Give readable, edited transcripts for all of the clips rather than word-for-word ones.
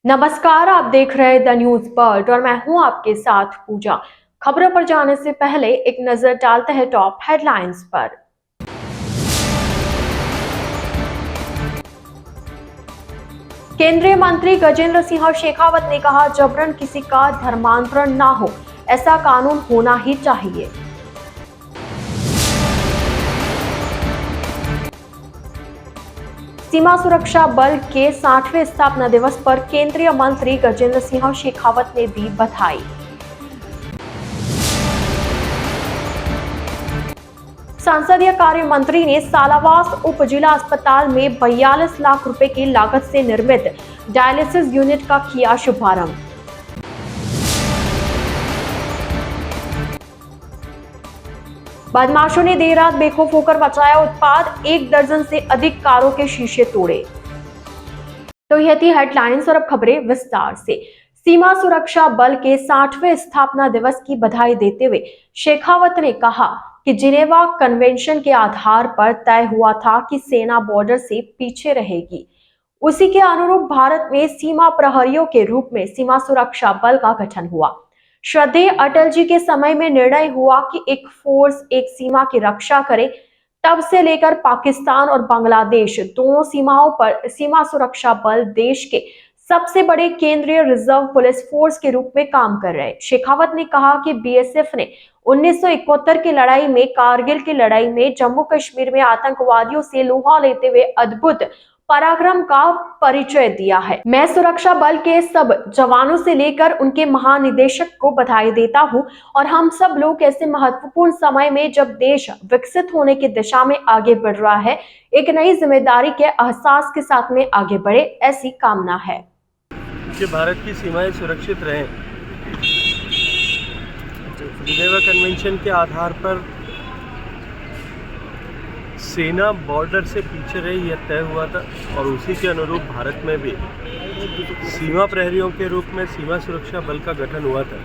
नमस्कार, आप देख रहे हैं द न्यूज वर्ल्ड और मैं हूं आपके साथ पूजा। खबरों पर जाने से पहले एक नजर डालते हैं टॉप हेडलाइंस पर। केंद्रीय मंत्री गजेंद्र सिंह शेखावत ने कहा, जबरन किसी का धर्मांतरण ना हो, ऐसा कानून होना ही चाहिए। सीमा सुरक्षा बल के 60वें स्थापना दिवस पर केंद्रीय मंत्री गजेंद्र सिंह शेखावत ने दी बधाई। संसदीय कार्य मंत्री ने सालावास उप जिला अस्पताल में 42 लाख रुपए की लागत से निर्मित डायलिसिस यूनिट का किया शुभारंभ। बदमाशों ने देर रात बेखौफ होकर मचाया उत्पात, 1 दर्जन से अधिक कारों के शीशे तोड़े। तो यह थी हेडलाइंस और अब खबरें विस्तार से। सीमा सुरक्षा बल के 60वें स्थापना दिवस की बधाई देते हुए शेखावत ने कहा कि जिनेवा कन्वेंशन के आधार पर तय हुआ था कि सेना बॉर्डर से पीछे रहेगी। उसी के अनुरूप भारत में सीमा प्रहरियों के रूप में सीमा सुरक्षा बल का गठन हुआ। श्रद्धेय अटल जी के समय में निर्णय हुआ कि एक फोर्स एक सीमा की रक्षा करे। तब से लेकर पाकिस्तान और बांग्लादेश दोनों सीमाओं पर सीमा सुरक्षा बल देश के सबसे बड़े केंद्रीय रिजर्व पुलिस फोर्स के रूप में काम कर रहे हैं। शेखावत ने कहा कि बीएसएफ ने 1971 की लड़ाई में, कारगिल की लड़ाई में, जम्मू कश्मीर में आतंकवादियों से लोहा लेते हुए अद्भुत पराक्रम का परिचय दिया है। मैं सुरक्षा बल के सब जवानों से लेकर उनके महानिदेशक को बधाई देता हूं और हम सब लोग ऐसे महत्वपूर्ण समय में, जब देश विकसित होने की दिशा में आगे बढ़ रहा है, एक नई जिम्मेदारी के एहसास के साथ में आगे बढ़े, ऐसी कामना है कि भारत की सीमाएं सुरक्षित रहें। जिनेवा कन्वेंशन के आधार पर सेना बॉर्डर से पीछे रही, यह तय हुआ था और उसी के अनुरूप भारत में भी सीमा प्रहरियों के रूप में सीमा सुरक्षा बल का गठन हुआ था।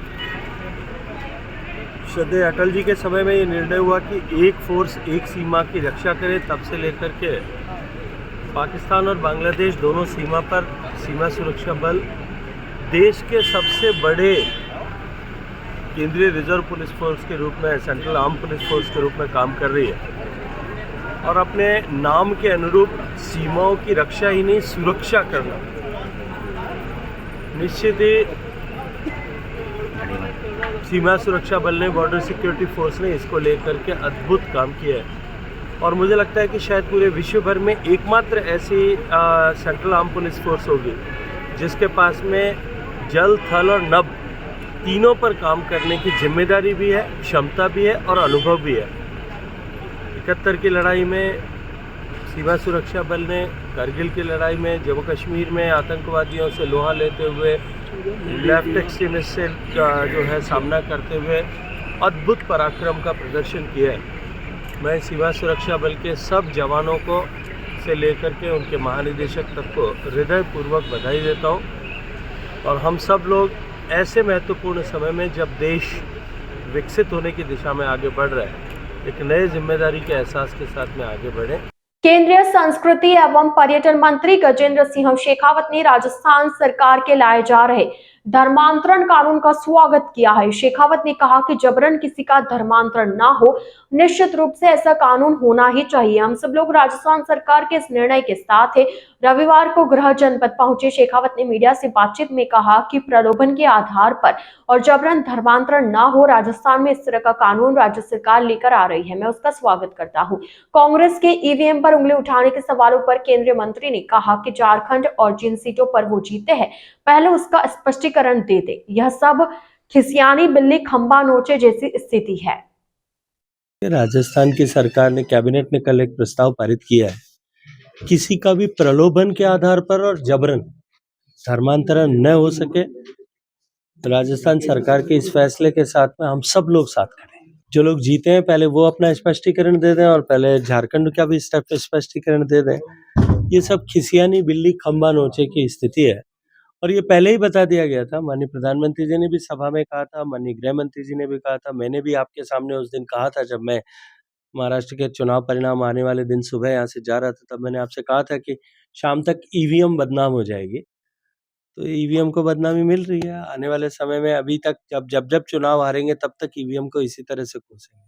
श्रद्धेय अटल जी के समय में ये निर्णय हुआ कि एक फोर्स एक सीमा की रक्षा करे। तब से लेकर के पाकिस्तान और बांग्लादेश दोनों सीमा पर सीमा सुरक्षा बल देश के सबसे बड़े केंद्रीय रिजर्व पुलिस फोर्स के रूप में, सेंट्रल आर्म पुलिस फोर्स के रूप में काम कर रही है और अपने नाम के अनुरूप सीमाओं की रक्षा ही नहीं, सुरक्षा करना निश्चित ही सीमा सुरक्षा बल ने, बॉर्डर सिक्योरिटी फोर्स ने इसको लेकर के अद्भुत काम किया है और मुझे लगता है कि शायद पूरे विश्व भर में एकमात्र ऐसी सेंट्रल आर्म पुलिस फोर्स होगी जिसके पास में जल, थल और नभ तीनों पर काम करने की जिम्मेदारी भी है, क्षमता भी है और अनुभव भी है। 71 की लड़ाई में सीमा सुरक्षा बल ने, कारगिल की लड़ाई में, जम्मू कश्मीर में आतंकवादियों से लोहा लेते हुए, लेफ्ट एक्सट्रीमिस्ट से जो है सामना करते हुए अद्भुत पराक्रम का प्रदर्शन किया है। मैं सीमा सुरक्षा बल के सब जवानों को से लेकर के उनके महानिदेशक तक को हृदयपूर्वक बधाई देता हूँ और हम सब लोग ऐसे महत्वपूर्ण समय में, जब देश विकसित होने की दिशा में आगे बढ़ रहा है, एक नए जिम्मेदारी के एहसास के साथ में आगे बढ़ें। केंद्रीय संस्कृति एवं पर्यटन मंत्री गजेंद्र सिंह शेखावत ने राजस्थान सरकार के लाए जा रहे धर्मांतरण कानून का स्वागत किया है। शेखावत ने कहा कि जबरन किसी का धर्मांतरण ना हो, निश्चित रूप से ऐसा कानून होना ही चाहिए। हम सब लोग राजस्थान सरकार के इस निर्णय के साथ है। रविवार को गृह जनपद पहुंचे शेखावत ने मीडिया से बातचीत में कहा कि प्रलोभन के आधार पर और जबरन धर्मांतरण ना हो, राजस्थान में इस तरह का कानून राज्य सरकार लेकर आ रही है। मैं उसका स्वागत करता हूँ। कांग्रेस के ईवीएम पर उंगली उठाने के सवालों पर केंद्रीय मंत्री ने कहा कि झारखंड और जिन सीटों पर वो जीते हैं, पहले उसका स्पष्टीकरण दे दे। यह सब खिसियानी बिल्ली खंबा नोचे जैसी स्थिति है। राजस्थान की सरकार ने, कैबिनेट ने कल एक प्रस्ताव पारित किया है, किसी का भी प्रलोभन के आधार पर और जबरन धर्मांतरण न हो सके। राजस्थान सरकार के इस फैसले के साथ में हम सब लोग साथ खड़े हैं। जो लोग जीते हैं पहले वो अपना स्पष्टीकरण दे दें और पहले झारखंड का भी स्पष्टीकरण दे दें। ये सब खिसियानी बिल्ली खंबा नोचे की स्थिति है और ये पहले ही बता दिया गया था। माननीय प्रधानमंत्री जी ने भी सभा में कहा था, माननीय गृह मंत्री जी ने भी कहा था, मैंने भी आपके सामने उस दिन कहा था जब मैं महाराष्ट्र के चुनाव परिणाम आने वाले दिन सुबह यहाँ से जा रहा था, तब मैंने आपसे कहा था कि शाम तक ईवीएम बदनाम हो जाएगी। तो ईवीएम को बदनामी मिल रही है। आने वाले समय में अभी तक जब चुनाव हारेंगे तब तक ईवीएम को इसी तरह से कोसेंगे।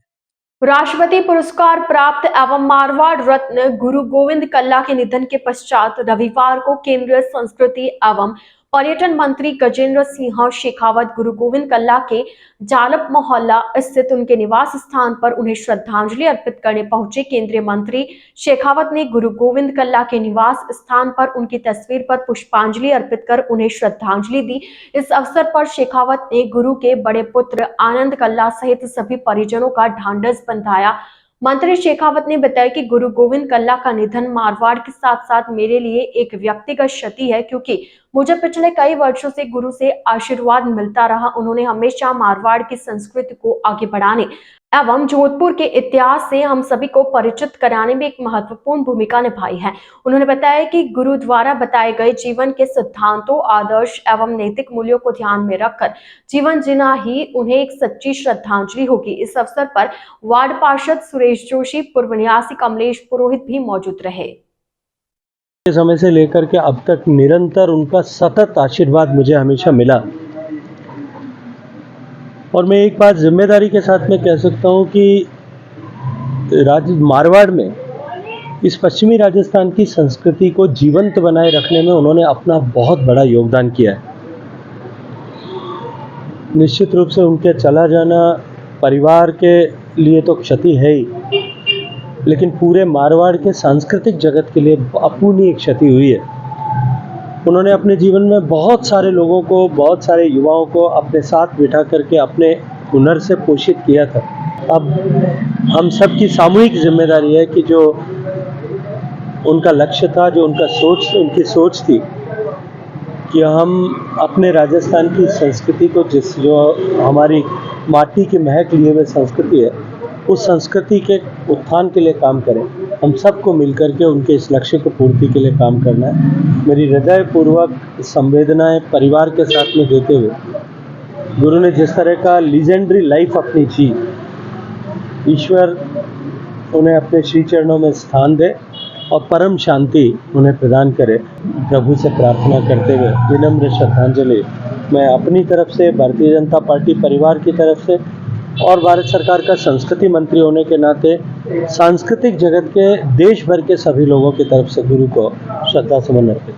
राष्ट्रपति पुरस्कार प्राप्त एवं मारवाड़ रत्न गुरु गोविंद कल्ला के निधन के पश्चात रविवार को केंद्रीय संस्कृति एवं पर्यटन मंत्री गजेंद्र सिंह शेखावत गुरु गोविंद कल्ला के जालप मोहल्ला स्थित उनके निवास स्थान पर उन्हें श्रद्धांजलि अर्पित करने पहुंचे। केंद्रीय मंत्री शेखावत ने गुरु गोविंद कल्ला के निवास स्थान पर उनकी तस्वीर पर पुष्पांजलि अर्पित कर उन्हें श्रद्धांजलि दी। इस अवसर पर शेखावत ने गुरु के बड़े पुत्र आनंद कल्ला सहित सभी परिजनों का ढांढस बंधाया। मंत्री शेखावत ने बताया कि गुरु गोविंद कल्ला का निधन मारवाड़ के साथ साथ मेरे लिए एक व्यक्तिगत क्षति है, क्योंकि मुझे पिछले कई वर्षों से गुरु से आशीर्वाद मिलता रहा। उन्होंने हमेशा मारवाड़ की संस्कृति को आगे बढ़ाने एवं जोधपुर के इतिहास से हम सभी को परिचित कराने में एक महत्वपूर्ण भूमिका निभाई है। उन्होंने बताया कि गुरु द्वारा बताए गए जीवन के सिद्धांतों, आदर्श एवं नैतिक मूल्यों को ध्यान में रखकर जीवन जीना ही उन्हें एक सच्ची श्रद्धांजलि होगी। इस अवसर पर वार्ड पार्षद सुरेश जोशी, पूर्व निवासी कमलेश पुरोहित भी मौजूद रहे। समय से लेकर के अब तक निरंतर उनका सतत आशीर्वाद मुझे हमेशा मिला, और मैं एक बात जिम्मेदारी के साथ में कह सकता हूँ कि मारवाड़ में इस पश्चिमी राजस्थान की संस्कृति को जीवंत बनाए रखने में उन्होंने अपना बहुत बड़ा योगदान किया है। निश्चित रूप से उनके चला जाना परिवार के लिए तो क्षति है ही, लेकिन पूरे मारवाड़ के सांस्कृतिक जगत के लिए अपूर्णीय क्षति हुई है। उन्होंने अपने जीवन में बहुत सारे लोगों को, बहुत सारे युवाओं को अपने साथ बिठा करके अपने हुनर से पोषित किया था। अब हम सब की सामूहिक जिम्मेदारी है कि जो उनका लक्ष्य था, जो उनकी सोच थी कि हम अपने राजस्थान की संस्कृति को, जो हमारी माटी की महक लिए हुए संस्कृति है, उस संस्कृति के उत्थान के लिए काम करें। हम सबको मिलकर के उनके इस लक्ष्य को पूर्ति के लिए काम करना है। मेरी हृदयपूर्वक संवेदनाएं परिवार के साथ में देते हुए, गुरु ने जिस तरह का लीजेंडरी लाइफ अपनी जी, ईश्वर उन्हें अपने श्री चरणों में स्थान दे और परम शांति उन्हें प्रदान करे। प्रभु से प्रार्थना करते हुए विनम्र श्रद्धांजलि मैं अपनी तरफ से, भारतीय जनता पार्टी परिवार की तरफ से और भारत सरकार का संस्कृति मंत्री होने के नाते सांस्कृतिक जगत के देश भर के सभी लोगों की तरफ से गुरु को श्रद्धा सुमन अर्पित।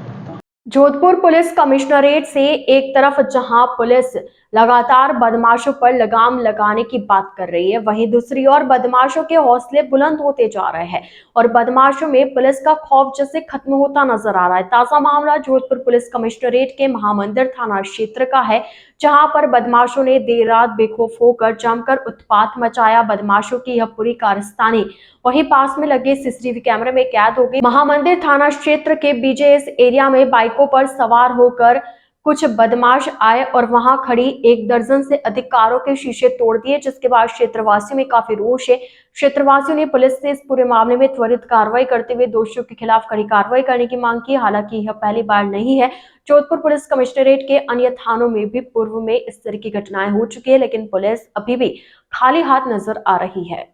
जोधपुर पुलिस कमिश्नरेट से एक तरफ जहां पुलिस लगातार बदमाशों पर लगाम लगाने की बात कर रही है, वहीं दूसरी ओर बदमाशों के हौसले बुलंद होते जा रहे हैं और बदमाशों में पुलिस का खौफ जैसे खत्म होता नजर आ रहा है। ताजा मामला जोधपुर पुलिस कमिश्नरेट के महामंदिर थाना क्षेत्र का है, जहां पर बदमाशों ने देर रात बेखौफ होकर जमकर उत्पात मचाया। बदमाशों की यह पूरी कारस्तानी वहीं पास में लगे सीसीटीवी कैमरे में कैद हो गई। महामंदिर थाना क्षेत्र के बीजेएस एरिया में बाइकों पर सवार होकर कुछ बदमाश आए और वहां खड़ी 1 दर्जन से अधिक कारों के शीशे तोड़ दिए, जिसके बाद क्षेत्रवासियों में काफी रोष है। क्षेत्रवासियों ने पुलिस से इस पूरे मामले में त्वरित कार्रवाई करते हुए दोषियों के खिलाफ कड़ी कार्रवाई करने की मांग की। हालांकि यह पहली बार नहीं है। जोधपुर पुलिस कमिश्नरेट के अन्य थानों में भी पूर्व में इस तरह की घटनाएं हो चुकी है, लेकिन पुलिस अभी भी खाली हाथ नजर आ रही है।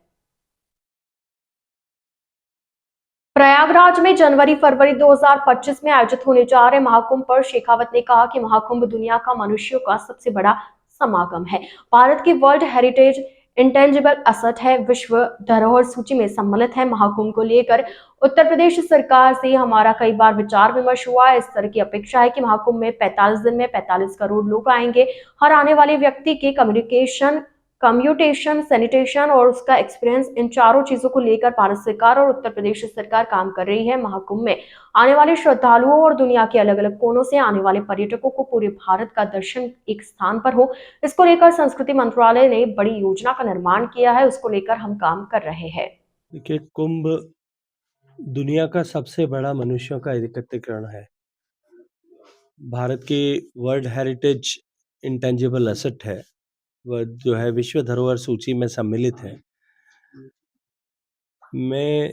प्रयागराज में जनवरी-फरवरी 2025 में आयोजित होने जा रहे महाकुंभ पर शेखावत ने कहा कि महाकुंभ दुनिया का मनुष्यों का सबसे बड़ा समागम है। भारत की वर्ल्ड हेरिटेज इंटेंजिबल एसेट है, विश्व धरोहर सूची में सम्मिलित है। महाकुंभ को लेकर उत्तर प्रदेश सरकार से हमारा कई बार विचार विमर्श हुआ है। इस तरह की अपेक्षा है कि महाकुंभ में 45 दिन में 45 करोड़ लोग आएंगे। हर आने वाले व्यक्ति के कम्यूटेशन, सैनिटेशन और उसका एक्सपीरियंस, इन चारों चीजों को लेकर भारत सरकार और उत्तर प्रदेश सरकार काम कर रही है। महाकुंभ में आने वाले श्रद्धालुओं और दुनिया के अलग अलग कोनों से आने वाले पर्यटकों को पूरे भारत का दर्शन एक स्थान पर हो, इसको लेकर संस्कृति मंत्रालय ने बड़ी योजना का निर्माण किया है। उसको लेकर हम काम कर रहे हैं। देखिए, कुंभ दुनिया का सबसे बड़ा मनुष्यों का एकत्रीकरण है। भारत की वर्ल्ड हेरिटेज इंटेंजिबल एसेट है, वह जो है विश्व धरोहर सूची में सम्मिलित है। मैं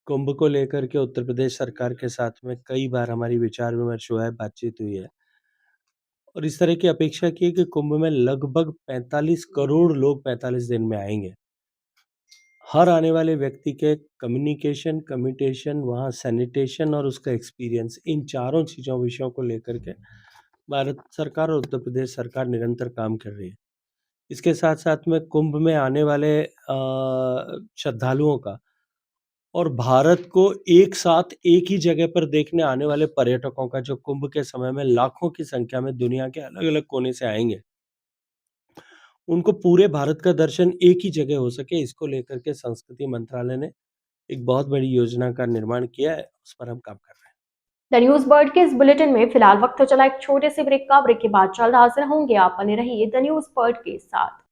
कुंभ को लेकर के उत्तर प्रदेश सरकार के साथ में कई बार हमारी विचार विमर्श हुआ है, बातचीत हुई है, और इस तरह की अपेक्षा की कि कुंभ में लगभग 45 करोड़ लोग 45 दिन में आएंगे। हर आने वाले व्यक्ति के कम्युनिकेशन, कम्यूटेशन, वहाँ सैनिटेशन और उसका एक्सपीरियंस, इन चारों चीज़ों विषयों को लेकर के भारत सरकार और उत्तर प्रदेश सरकार निरंतर काम कर रही है। इसके साथ-साथ में कुंभ में आने वाले श्रद्धालुओं का और भारत को एक साथ एक ही जगह पर देखने आने वाले पर्यटकों का, जो कुंभ के समय में लाखों की संख्या में दुनिया के अलग-अलग कोने से आएँगे, उनको पूरे भारत का दर्शन एक ही जगह हो सके, इसको लेकर के संस्कृति मंत्रालय ने एक बहुत बड़ी योजना का निर्माण किया है, उस पर हम काम कर रहे हैं। द न्यूज बर्ड के इस बुलेटिन में फिलहाल वक्त चला एक छोटे से ब्रेक का। ब्रेक के बाद जल्द हाजिर होंगे। आप बने रहिए द न्यूज बर्ड के साथ।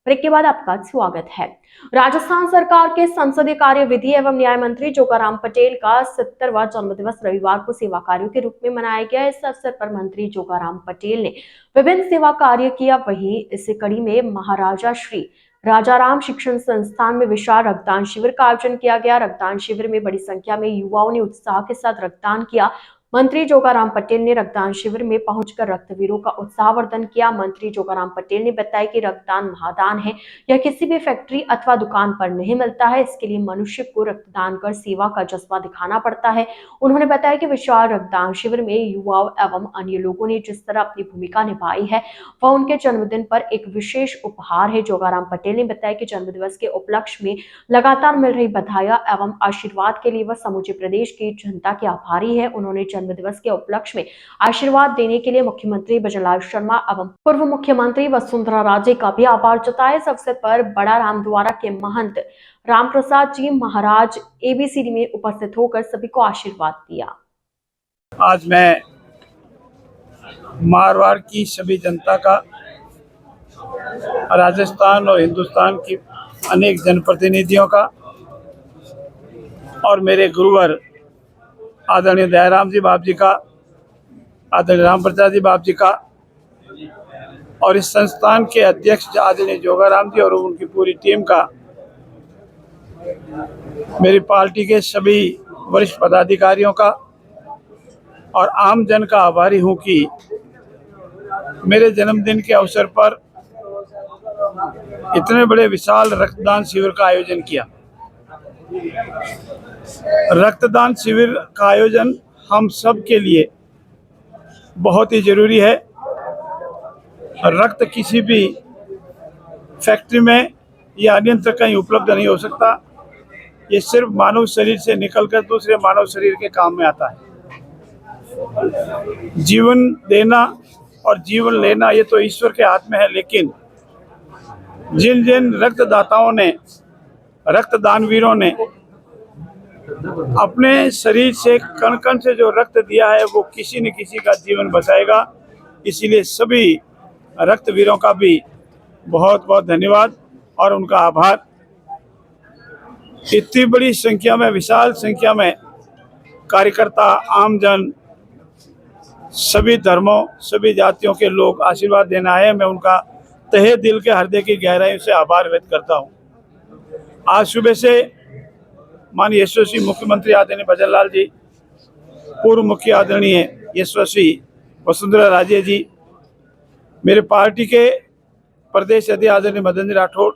ब्रेक के बाद आपका स्वागत है। राजस्थान सरकार के संसदीय कार्य, विधि एवं न्याय मंत्री जोगाराम पटेल का 70वां जन्मदिवस रविवार को सेवा कार्यों के रूप में मनाया गया। इस अवसर पर मंत्री जोगाराम पटेल ने विभिन्न सेवा कार्य किया। वहीं इस कड़ी में महाराजा श्री राजाराम शिक्षण संस्थान में विशाल रक्तदान शिविर का आयोजन किया गया। रक्तदान शिविर में बड़ी संख्या में युवाओं ने उत्साह के साथ रक्तदान किया। मंत्री जोगाराम पटेल ने रक्तदान शिविर में पहुंचकर रक्तवीरों का उत्साहवर्धन किया। मंत्री जोगाराम पटेल ने बताया कि रक्तदान महादान है, यह किसी भी फैक्ट्री अथवा दुकान पर नहीं मिलता है। इसके लिए मनुष्य को रक्तदान कर सेवा का जज्बा दिखाना पड़ता है। उन्होंने बताया कि विशाल रक्तदान शिविर में युवाओं एवं अन्य लोगों ने जिस तरह अपनी भूमिका निभाई है, वह उनके जन्मदिन पर एक विशेष उपहार है। जोगाराम पटेल ने बताया कि जन्मदिवस के उपलक्ष्य में लगातार मिल रही बधाइयां एवं आशीर्वाद के लिए वह समूचे प्रदेश की जनता के आभारी है। उन्होंने जन्मदिवस के उपलक्ष्य में आशीर्वाद देने के लिए मुख्यमंत्री भजनलाल शर्मा एवं पूर्व मुख्यमंत्री वसुंधरा राजे का भी आभार जताया। इस अवसर पर बड़ा रामद्वारा के महंत रामप्रसाद जी महाराज एबीसीडी में उपस्थित होकर सभी को आशीर्वाद दिया। आज मैं मारवाड़ की सभी जनता का, राजस्थान और हिंदुस्तान की अनेक जनप्रतिनिधियों का और मेरे गुरुवर आदरणीय दयाराम जी बाप जी का, आदरणीय राम प्रसाद जी बाप जी का और इस संस्थान के अध्यक्ष आदरणीय जोगाराम जी और उनकी पूरी टीम का, मेरी पार्टी के सभी वरिष्ठ पदाधिकारियों का और आम जन का आभारी हूं कि मेरे जन्मदिन के अवसर पर इतने बड़े विशाल रक्तदान शिविर का आयोजन किया। रक्तदान शिविर का आयोजन हम सब के लिए बहुत ही जरूरी है। रक्त किसी भी फैक्ट्री में या अन्यत्र कहीं उपलब्ध नहीं हो सकता। ये सिर्फ मानव शरीर से निकलकर दूसरे मानव शरीर के काम में आता है। जीवन देना और जीवन लेना ये तो ईश्वर के हाथ में है, लेकिन जिन जिन रक्तदाताओं ने, रक्तदानवीरों ने अपने शरीर से कण कण से जो रक्त दिया है, वो किसी न किसी का जीवन बचाएगा। इसीलिए सभी रक्तवीरों का भी बहुत बहुत धन्यवाद और उनका आभार। इतनी बड़ी संख्या में, विशाल संख्या में कार्यकर्ता, आमजन, सभी धर्मों, सभी जातियों के लोग आशीर्वाद देना आए। मैं उनका तहे दिल के हृदय की गहराई से आभार व्यक्त करता हूँ। आज सुबह से माननीय यशस्वी मुख्यमंत्री आदरणीय भजनलाल जी, पूर्व मुख्य आदरणीय यशस्वी वसुंधरा राजे जी, मेरे पार्टी के प्रदेश अध्यक्ष आदरणीय मदन जी राठौड़,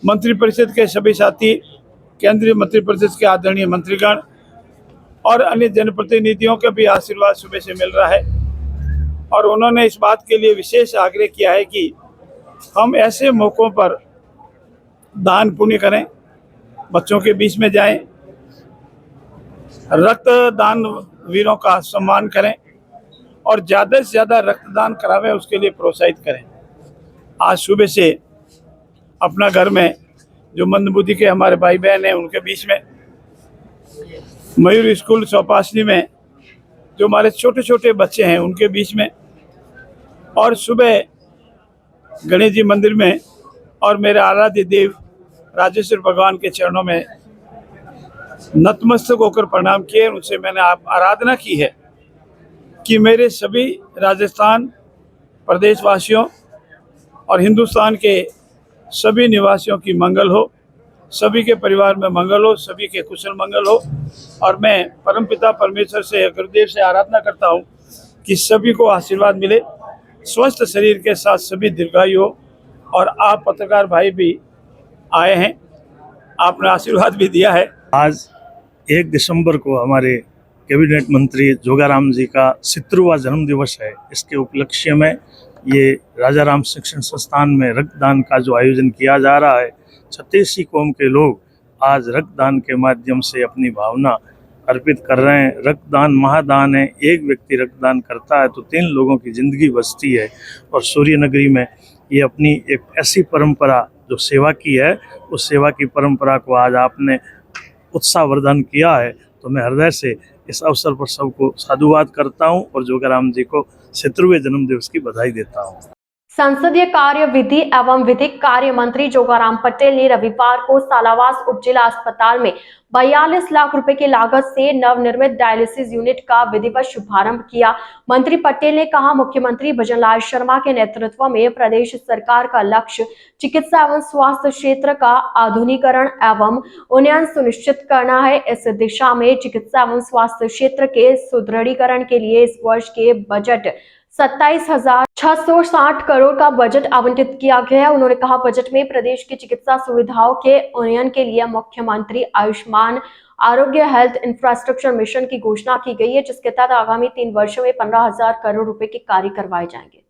मंत्रिपरिषद के सभी साथी, केंद्रीय मंत्रिपरिषद के आदरणीय मंत्रीगण और अन्य जनप्रतिनिधियों का भी आशीर्वाद सुबह से मिल रहा है। और उन्होंने इस बात के लिए विशेष आग्रह किया है कि हम ऐसे मौक़ों पर दान पुण्य करें, बच्चों के बीच में जाएं, रक्तदान वीरों का सम्मान करें और ज़्यादा से ज़्यादा रक्तदान करावें, उसके लिए प्रोत्साहित करें। आज सुबह से अपना घर में जो मंदबुद्धि के हमारे भाई बहन हैं, उनके बीच में, मयूर स्कूल चौपासनी में जो हमारे छोटे छोटे बच्चे हैं, उनके बीच में, और सुबह गणेश जी मंदिर में और मेरे आराध्य देव राजेश्वर भगवान के चरणों में नतमस्तक होकर प्रणाम किए। उनसे मैंने आराधना की है कि मेरे सभी राजस्थान प्रदेशवासियों और हिंदुस्तान के सभी निवासियों की मंगल हो, सभी के परिवार में मंगल हो, सभी के कुशल मंगल हो। और मैं परमपिता परमेश्वर से गुरुदेव से आराधना करता हूँ कि सभी को आशीर्वाद मिले, स्वस्थ शरीर के साथ सभी दीर्घायु हो। और आप पत्रकार भाई भी आए हैं, आपने आशीर्वाद भी दिया है। आज 1 दिसंबर को हमारे कैबिनेट मंत्री जोगाराम जी का 70वां जन्म दिवस है। इसके उपलक्ष्य में ये राजा राम शिक्षण संस्थान में रक्तदान का जो आयोजन किया जा रहा है, 36 कौम के लोग आज रक्तदान के माध्यम से अपनी भावना अर्पित कर रहे हैं। रक्तदान महादान है। एक व्यक्ति रक्तदान करता है तो 3 लोगों की ज़िंदगी बचती है। और सूर्य नगरी में ये अपनी एक ऐसी परंपरा जो सेवा की है, उस सेवा की परंपरा को आज आपने उत्साहवर्धन किया है। तो मैं हृदय से इस अवसर पर सबको साधुवाद करता हूं और जोगाराम जी को 70वें जन्मदिवस की बधाई देता हूं। संसदीय कार्य, विधि एवं विधिक कार्य मंत्री जोगाराम पटेल ने रविवार को सालावास उप जिला अस्पताल में 42 लाख रुपए की लागत से नवनिर्मित डायलिसिस यूनिट का विधिवत शुभारंभ किया। मंत्री पटेल ने कहा, मुख्यमंत्री भजनलाल शर्मा के नेतृत्व में प्रदेश सरकार का लक्ष्य चिकित्सा एवं स्वास्थ्य क्षेत्र का आधुनिकीकरण एवं उन्नयन सुनिश्चित करना है। इस दिशा में चिकित्सा एवं स्वास्थ्य क्षेत्र के सुदृढ़ीकरण के लिए इस वर्ष के बजट 27,660 करोड़ का बजट आवंटित किया गया है। उन्होंने कहा, बजट में प्रदेश की चिकित्सा सुविधाओं के उन्नयन के लिए मुख्यमंत्री आयुष्मान आरोग्य हेल्थ इंफ्रास्ट्रक्चर मिशन की घोषणा की गई है, जिसके तहत आगामी 3 वर्षों में 15,000 करोड़ रुपए के कार्य करवाए जाएंगे।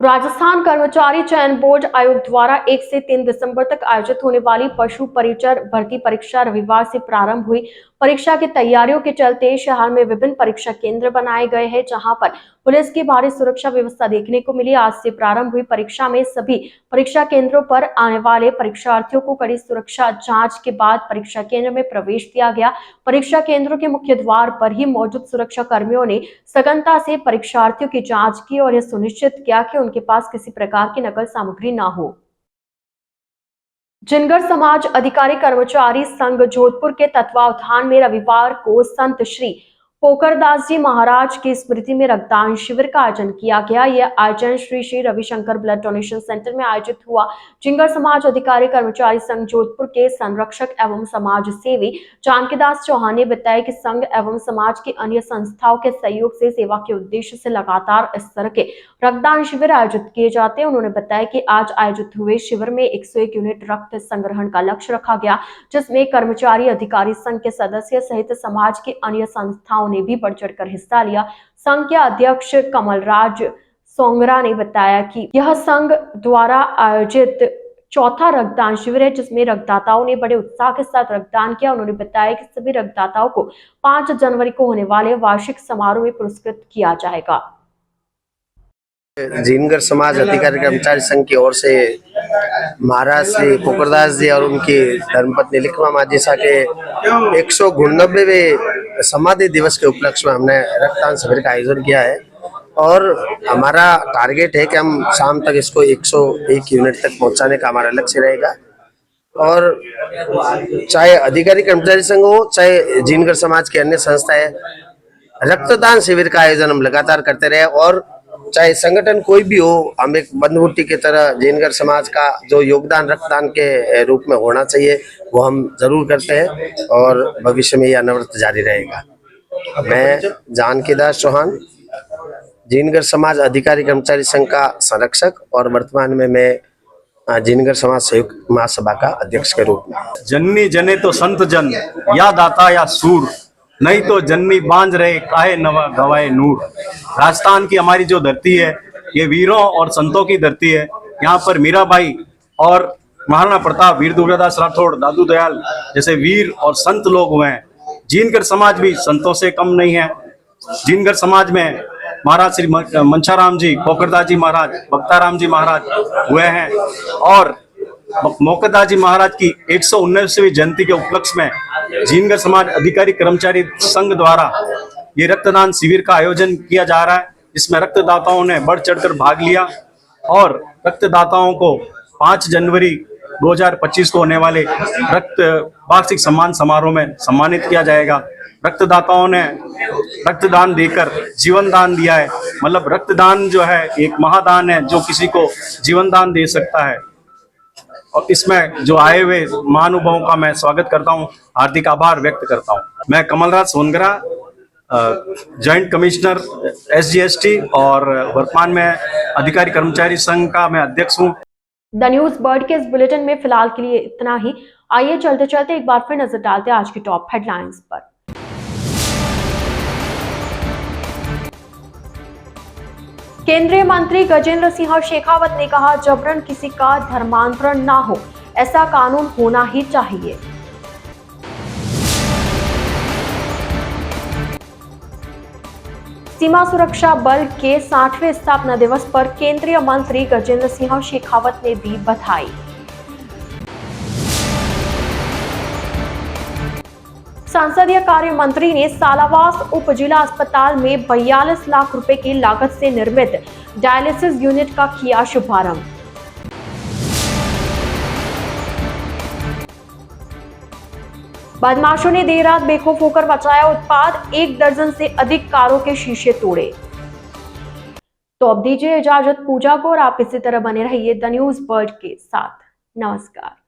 राजस्थान कर्मचारी चयन बोर्ड आयोग द्वारा 1 से 3 दिसंबर तक आयोजित होने वाली पशु परिचर भर्ती परीक्षा रविवार से प्रारंभ हुई। परीक्षा की तैयारियों के चलते शहर में विभिन्न परीक्षा केंद्र बनाए गए हैं, जहां पर पुलिस की भारी सुरक्षा व्यवस्था देखने को मिली। आज से प्रारंभ हुई परीक्षा में सभी परीक्षा केंद्रों पर आने वाले परीक्षार्थियों को कड़ी सुरक्षा जांच के बाद परीक्षा केंद्र में प्रवेश दिया गया। परीक्षा केंद्रों के मुख्य द्वार पर ही मौजूद सुरक्षा कर्मियों ने सघनता से परीक्षार्थियों की जांच की और यह सुनिश्चित किया कि उनके पास किसी प्रकार की नकल सामग्री न हो। जिनगर समाज अधिकारी कर्मचारी संघ जोधपुर के तत्वावधान में रविवार को संत श्री पोकरदास जी महाराज की स्मृति में रक्तदान शिविर का आयोजन किया गया। यह आयोजन Shri Shri Ravishankar blood donation centre में आयोजित हुआ। जिनगर समाज अधिकारी कर्मचारी संघ जोधपुर के संरक्षक एवं समाज सेवी जानकीदास चौहान ने बताया कि संघ एवं समाज की अन्य संस्थाओं के सहयोग से सेवा के उद्देश्य से लगातार इस तरह के रक्तदान शिविर आयोजित किए जाते हैं। उन्होंने बताया कि आज आयोजित हुए शिविर में 101 यूनिट रक्त संग्रहण का लक्ष्य रखा गया, जिसमें कर्मचारी अधिकारी संघ के सदस्य सहित समाज की अन्य संस्थाओं ने भी बढ़ चढ़कर हिस्सा लिया। संघ के अध्यक्ष कमलराज सोंगरा ने बताया कि यह संघ द्वारा आयोजित चौथा रक्तदान शिविर है, जिसमें रक्तदाताओं ने बड़े उत्साह के साथ रक्तदान किया। उन्होंने बताया कि सभी रक्तदाताओं को 5 जनवरी को होने वाले वार्षिक समारोह में पुरस्कृत किया जाएगा। जिनगर समाज अधिकारी कर्मचारी संघ की ओर से महाराज श्री पोकरदास जी और उनकी धर्मपत्नी लिखमा माजी सा के 189वें समाधि दिवस के उपलक्ष्य में हमने रक्तदान शिविर का आयोजन किया है और हमारा टारगेट है कि हम शाम तक इसको 101 यूनिट तक पहुंचाने का हमारा लक्ष्य रहेगा। और चाहे अधिकारी कर्मचारी संघ हो, चाहे जिनगर समाज की अन्य संस्थाएं, रक्तदान शिविर का आयोजन हम लगातार करते रहे और चाहे संगठन कोई भी हो, हम एक बंधुबुट्टी की तरह जिनगर समाज का जो योगदान रक्तदान के रूप में होना चाहिए वो हम जरूर करते हैं और भविष्य में यह अनवरत जारी रहेगा। मैं जानकीदास चौहान, जिनगर समाज अधिकारी कर्मचारी संघ का संरक्षक और वर्तमान में मैं जिनगर समाज संयुक्त महासभा का अध्यक्ष के रूप में। जननी जने तो संत जन, या दाता या सूर, नहीं तो जननी बांझ रहे काहे नवा गवाए नूर। राजस्थान की हमारी जो धरती है ये वीरों और संतों की धरती है। यहाँ पर मीराबाई और महाराणा प्रताप, वीर दुर्गादास राठौड़, दादू दयाल जैसे वीर और संत लोग हुए हैं। जिनगर समाज भी संतों से कम नहीं है। जिनगर समाज में महाराज श्री मंछाराम जी, पोकरदास जी महाराज, भक्ताराम जी महाराज हुए हैं और मोकरदास जी महाराज की 119वीं जयंती के उपलक्ष्य में जिनगर समाज अधिकारी कर्मचारी संघ द्वारा ये रक्तदान शिविर का आयोजन किया जा रहा है, जिसमें रक्तदाताओं ने बढ़ चढ़कर भाग लिया और रक्तदाताओं को 5 जनवरी 2025 को होने वाले रक्त वार्षिक सम्मान समारोह में सम्मानित किया जाएगा। रक्तदाताओं ने रक्तदान देकर जीवन दान दिया है। मतलब रक्तदान जो है एक महादान है जो किसी को जीवन दान दे सकता है। और इसमें जो आए हुए महानुभावों का मैं स्वागत करता हूं, हार्दिक आभार व्यक्त करता हूं। मैं Kamalraj Songara, joint commissioner SGST और वर्तमान में अधिकारी कर्मचारी संघ का मैं अध्यक्ष हूं। द न्यूज बर्ड के इस बुलेटिन में फिलहाल के लिए इतना ही। आइए चलते चलते एक बार फिर नजर डालते हैं आज की टॉप हेडलाइंस पर। केंद्रीय मंत्री गजेंद्र सिंह शेखावत ने कहा, जबरन किसी का धर्मांतरण ना हो, ऐसा कानून होना ही चाहिए। सीमा सुरक्षा बल के 60वें स्थापना दिवस पर केंद्रीय मंत्री गजेंद्र सिंह शेखावत ने दी बधाई। संसदीय कार्य मंत्री ने सालावास उप जिला अस्पताल में 42 लाख रुपए की लागत से निर्मित डायलिसिस यूनिट का किया शुभारंभ। बदमाशों ने देर रात बेखौफ होकर मचाया उत्पात, 1 दर्जन से अधिक कारों के शीशे तोड़े। तो अब दीजिए इजाजत पूजा को और आप इसी तरह बने रहिए द न्यूज बर्ड के साथ। नमस्कार।